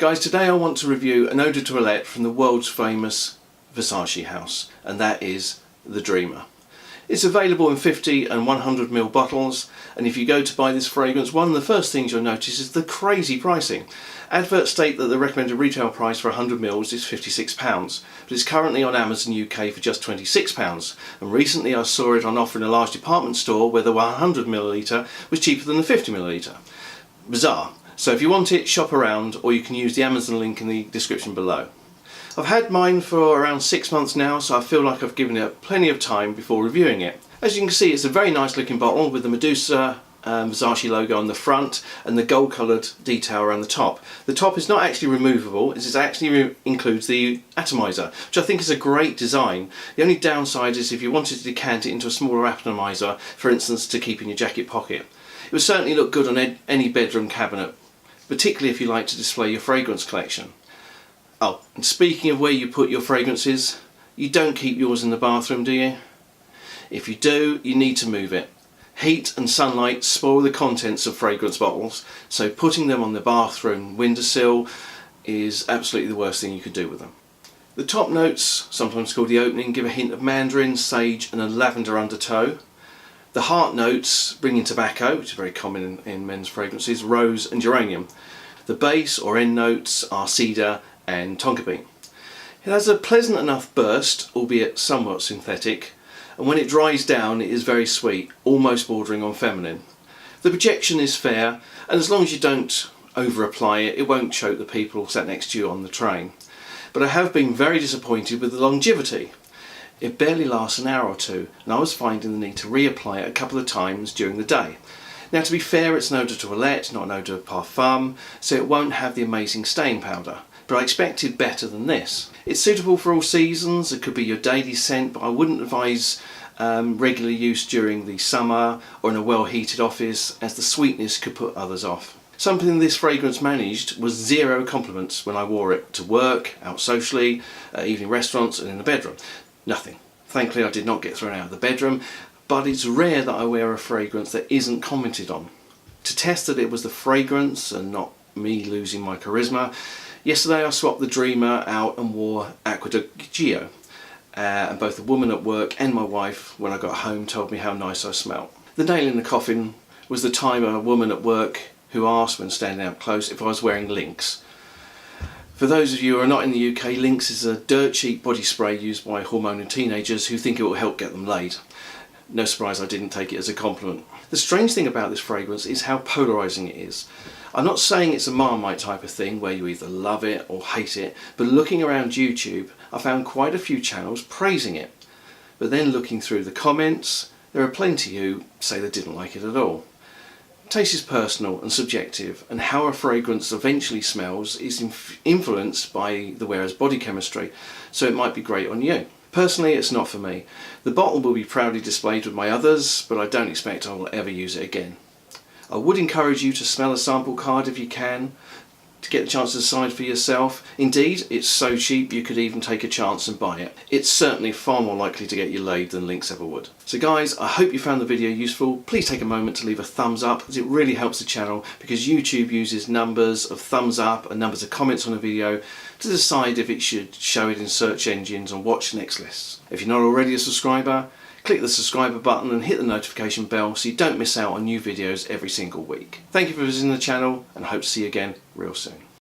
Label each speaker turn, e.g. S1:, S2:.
S1: Guys, today I want to review an Eau de Toilette from the world's famous Versace house, and that is the Dreamer. It's available in 50 and 100ml bottles, and if you go to buy this fragrance, one of the first things you'll notice is the crazy pricing. Adverts state that the recommended retail price for 100ml is £56, but it's currently on Amazon UK for just £26, and recently I saw it on offer in a large department store where the 100ml was cheaper than the 50ml. Bizarre. So if you want it, shop around, or you can use the Amazon link in the description below. I've had mine for around 6 months now, so I feel like I've given it plenty of time before reviewing it. As you can see, it's a very nice looking bottle with the Medusa Versace logo on the front and the gold coloured detail around the top. The top is not actually removable, it actually includes the atomizer, which I think is a great design. The only downside is if you wanted to decant it into a smaller atomizer, for instance to keep in your jacket pocket. It would certainly look good on any bedroom cabinet, particularly if you like to display your fragrance collection. Oh, and speaking of where you put your fragrances, you don't keep yours in the bathroom, do you? If you do, you need to move it. Heat and sunlight spoil the contents of fragrance bottles, so putting them on the bathroom windowsill is absolutely the worst thing you could do with them. The top notes, sometimes called the opening, give a hint of mandarin, sage and a lavender undertow. The heart notes bring in tobacco, which is very common in men's fragrances, rose and geranium. The base or end notes are cedar and tonka bean. It has a pleasant enough burst, albeit somewhat synthetic, and when it dries down it is very sweet, almost bordering on feminine. The projection is fair, and as long as you don't over apply it, it won't choke the people sat next to you on the train. But I have been very disappointed with the longevity. It barely lasts an hour or two, and I was finding the need to reapply it a couple of times during the day. Now, to be fair, it's an Eau de Toilette, not an Eau de Parfum, so it won't have the amazing staying powder, but I expected better than this. It's suitable for all seasons. It could be your daily scent, but I wouldn't advise regular use during the summer or in a well-heated office, as the sweetness could put others off. Something this fragrance managed was zero compliments when I wore it to work, out socially, evening restaurants and in the bedroom. Nothing. Thankfully I did not get thrown out of the bedroom, but it's rare that I wear a fragrance that isn't commented on. To test that it was the fragrance and not me losing my charisma, yesterday I swapped the Dreamer out and wore Acqua di Gio, and both the woman at work and my wife when I got home told me how nice I smelt. The nail in the coffin was the time a woman at work who asked when standing up close if I was wearing Lynx. For those of you who are not in the UK, Lynx is a dirt cheap body spray used by hormonal teenagers who think it will help get them laid. No surprise I didn't take it as a compliment. The strange thing about this fragrance is how polarising it is. I'm not saying it's a Marmite type of thing where you either love it or hate it, but looking around YouTube I found quite a few channels praising it. But then looking through the comments, there are plenty who say they didn't like it at all. Taste is personal and subjective, and how a fragrance eventually smells is influenced by the wearer's body chemistry, so it might be great on you. Personally, it's not for me. The bottle will be proudly displayed with my others, but I don't expect I will ever use it again. I would encourage you to smell a sample card if you can, to get the chance to decide for yourself. Indeed, it's so cheap you could even take a chance and buy it. It's certainly far more likely to get you laid than Lynx ever would. So guys, I hope you found the video useful. Please take a moment to leave a thumbs up, as it really helps the channel, because YouTube uses numbers of thumbs up and numbers of comments on a video to decide if it should show it in search engines and watch next lists. If you're not already a subscriber, click the subscriber button and hit the notification bell so you don't miss out on new videos every single week. Thank you for visiting the channel, and hope to see you again real soon.